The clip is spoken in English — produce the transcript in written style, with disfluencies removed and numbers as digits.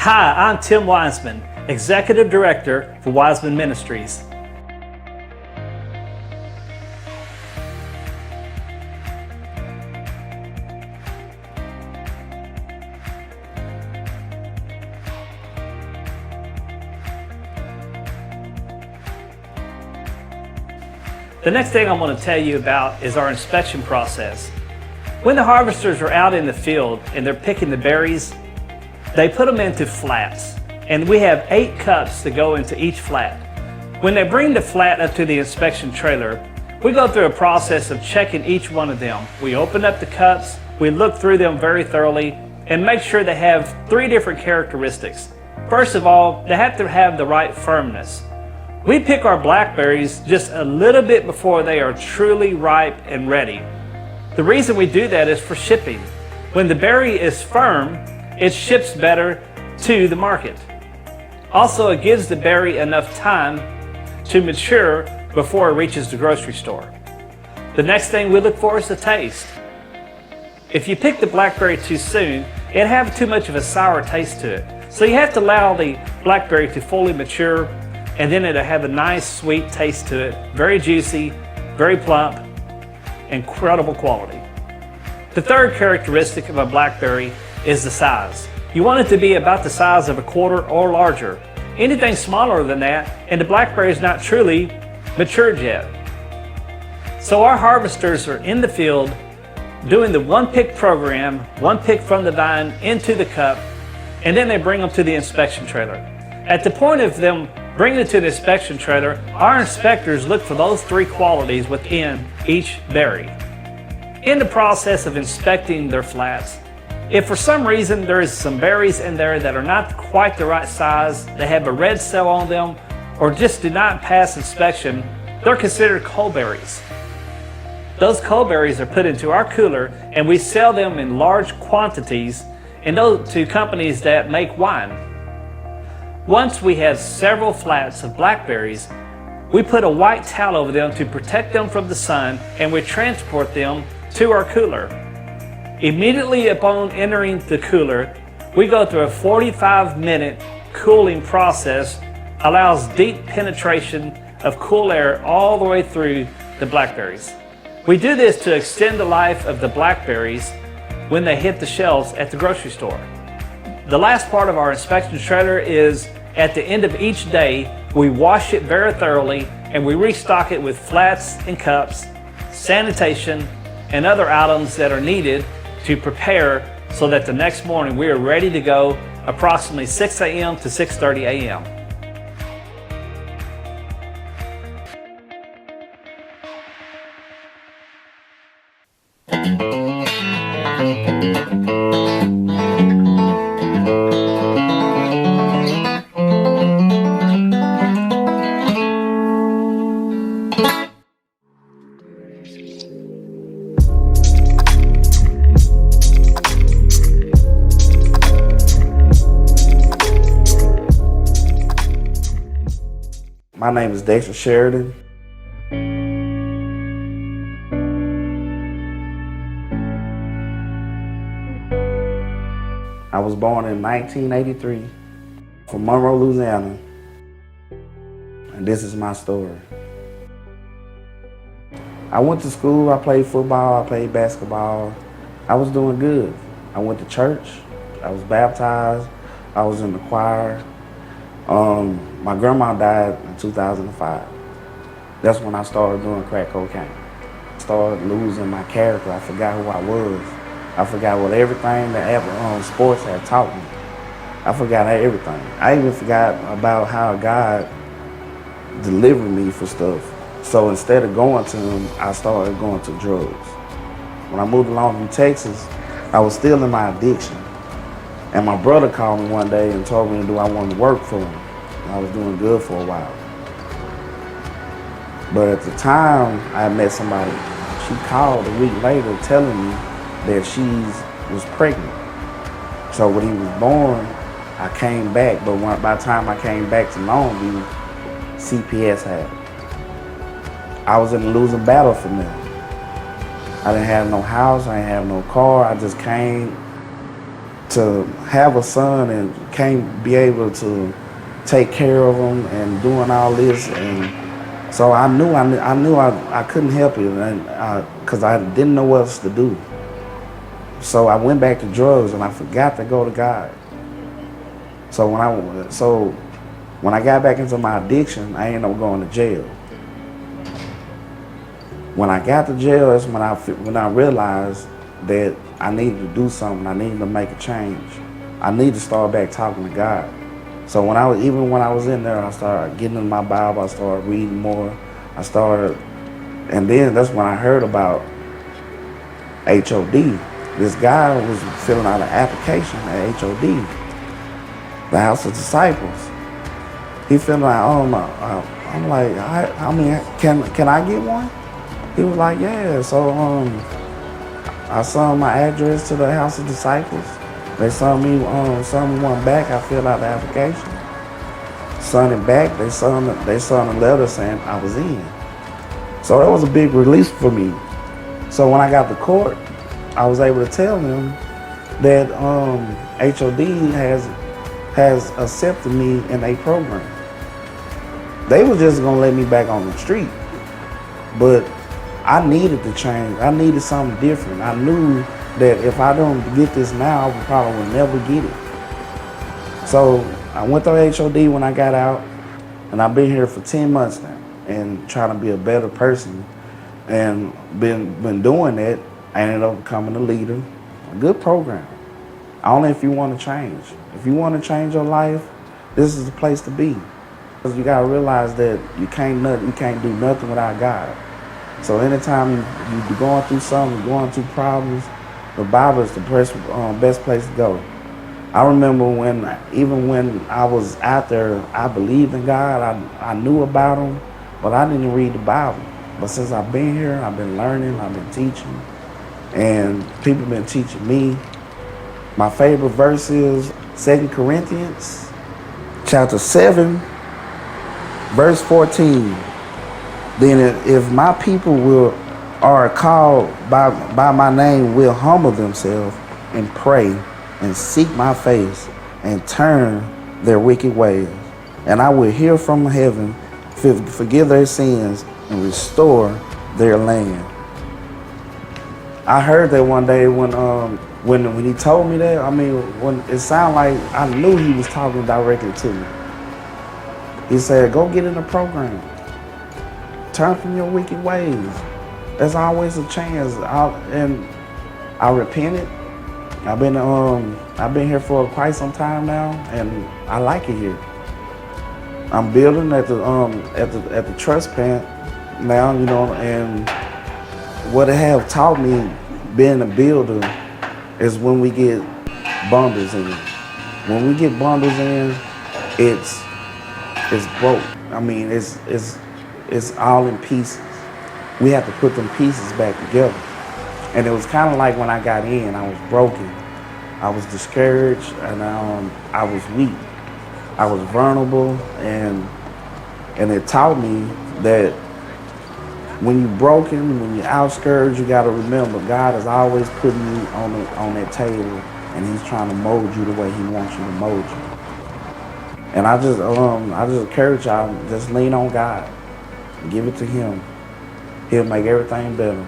Hi, I'm Tim Wiseman, Executive Director for Wiseman Ministries. The next thing I'm going to tell you about is our inspection process. When the harvesters are out in the field and they're picking the berries, they put them into flats, and we have 8 cups that go into each flat. When they bring the flat up to the inspection trailer, we go through a process of checking each one of them. We open up the cups, we look through them very thoroughly, and make sure they have 3 different characteristics. First of all, they have to have the right firmness. We pick our blackberries just a little bit before they are truly ripe and ready. The reason we do that is for shipping. When the berry is firm, it ships better to the market. Also, it gives the berry enough time to mature before it reaches the grocery store. The next thing we look for is the taste. If you pick the blackberry too soon, it has too much of a sour taste to it. So you have to allow the blackberry to fully mature, and then it'll have a nice sweet taste to it, very juicy, very plump, incredible quality. The third characteristic of a blackberry is the size. You want it to be about the size of a quarter or larger. Anything smaller than that, and the blackberry is not truly matured yet. So our harvesters are in the field doing the one pick program, one pick from the vine into the cup, and then they bring them to the inspection trailer. At the point of them bringing it to the inspection trailer, our inspectors look for those 3 qualities within each berry. In the process of inspecting their flats, if for some reason there is some berries in there that are not quite the right size, they have a red cell on them, or just do not pass inspection, they're considered cold berries. Those cold berries are put into our cooler, and we sell them in large quantities to companies that make wine. Once we have several flats of blackberries, we put a white towel over them to protect them from the sun, and we transport them to our cooler. Immediately upon entering the cooler, we go through a 45-minute cooling process, allows deep penetration of cool air all the way through the blackberries. We do this to extend the life of the blackberries when they hit the shelves at the grocery store. The last part of our inspection trailer is at the end of each day, we wash it very thoroughly and we restock it with flats and cups, sanitation, and other items that are needed to prepare so that the next morning we are ready to go approximately 6 a.m. to 6:30 a.m. My name is Dexter Sheridan. I was born in 1983 from Monroe, Louisiana, and this is my story. I went to school, I played football, I played basketball. I was doing good. I went to church, I was baptized, I was in the choir. My grandma died in 2005. That's when I started doing crack cocaine. I started losing my character. I forgot who I was. I forgot what everything that sports had taught me. I forgot everything. I even forgot about how God delivered me for stuff. So instead of going to him, I started going to drugs. When I moved to Longview, Texas, I was still in my addiction. And my brother called me one day and told me, do I want to work for him? And I was doing good for a while. But at the time, I met somebody. She called a week later telling me that she was pregnant. So when he was born, I came back, but by the time I came back to Longview, CPS had it. I was in a losing battle for them. I didn't have no house, I didn't have no car. I just came to have a son and can't be able to take care of him and doing all this, and so I knew I couldn't help it, and because I didn't know what else to do. So I went back to drugs, and I forgot to go to God. So when I got back into my addiction, I ended up going to jail. When I got to jail, that's when I realized that I needed to do something. I needed to make a change. I needed to start back talking to God. So when I was in there, I started getting in my Bible. I started reading more. And then that's when I heard about HOD. This guy was filling out an application at HOD, the House of Disciples. He filled out, I'm like, I mean, can I get one? He was like, yeah. So I sent my address to the House of Disciples. They sent me one back. I filled out the application. Sent it back. They sent a letter saying I was in. So that was a big release for me. So when I got to court, I was able to tell them that HOD has accepted me in a program. They were just gonna let me back on the street, but I needed to change. I needed something different. I knew that if I don't get this now, I probably will never get it. So I went to HOD when I got out, and I've been here for 10 months now and trying to be a better person, and been doing that. I ended up becoming a leader. A good program. Only if you want to change. If you want to change your life, this is the place to be. Because you got to realize that you can't do nothing without God. So anytime you're going through something, going through problems, the Bible is the best place to go. I remember even when I was out there, I believed in God. I knew about Him, but I didn't read the Bible. But since I've been here, I've been learning, I've been teaching, and people have been teaching me. My favorite verse is 2 Corinthians chapter 7, verse 14. Then if my people are called by my name, will humble themselves and pray and seek my face and turn their wicked ways, and I will hear from heaven, forgive their sins and restore their land. I heard that one day when he told me that. I mean, when it sounded like I knew he was talking directly to me. He said, "Go get in the program. Turn from your wicked ways." There's always a chance. And I repented. I've been here for quite some time now, and I like it here. I'm building at the trust plant now, you know, and what it have taught me being a builder is when we get bundles in. When we get bundles in, it's broke. I mean, it's all in pieces. We have to put them pieces back together. And it was kind of like when I got in, I was broken. I was discouraged, and I was weak. I was vulnerable, and it taught me that when you're broken, when you're outscourged, you got to remember God is always putting you on that table, and He's trying to mold you the way He wants you to mold you. And I just encourage y'all, just lean on God, give it to Him. He'll make everything better.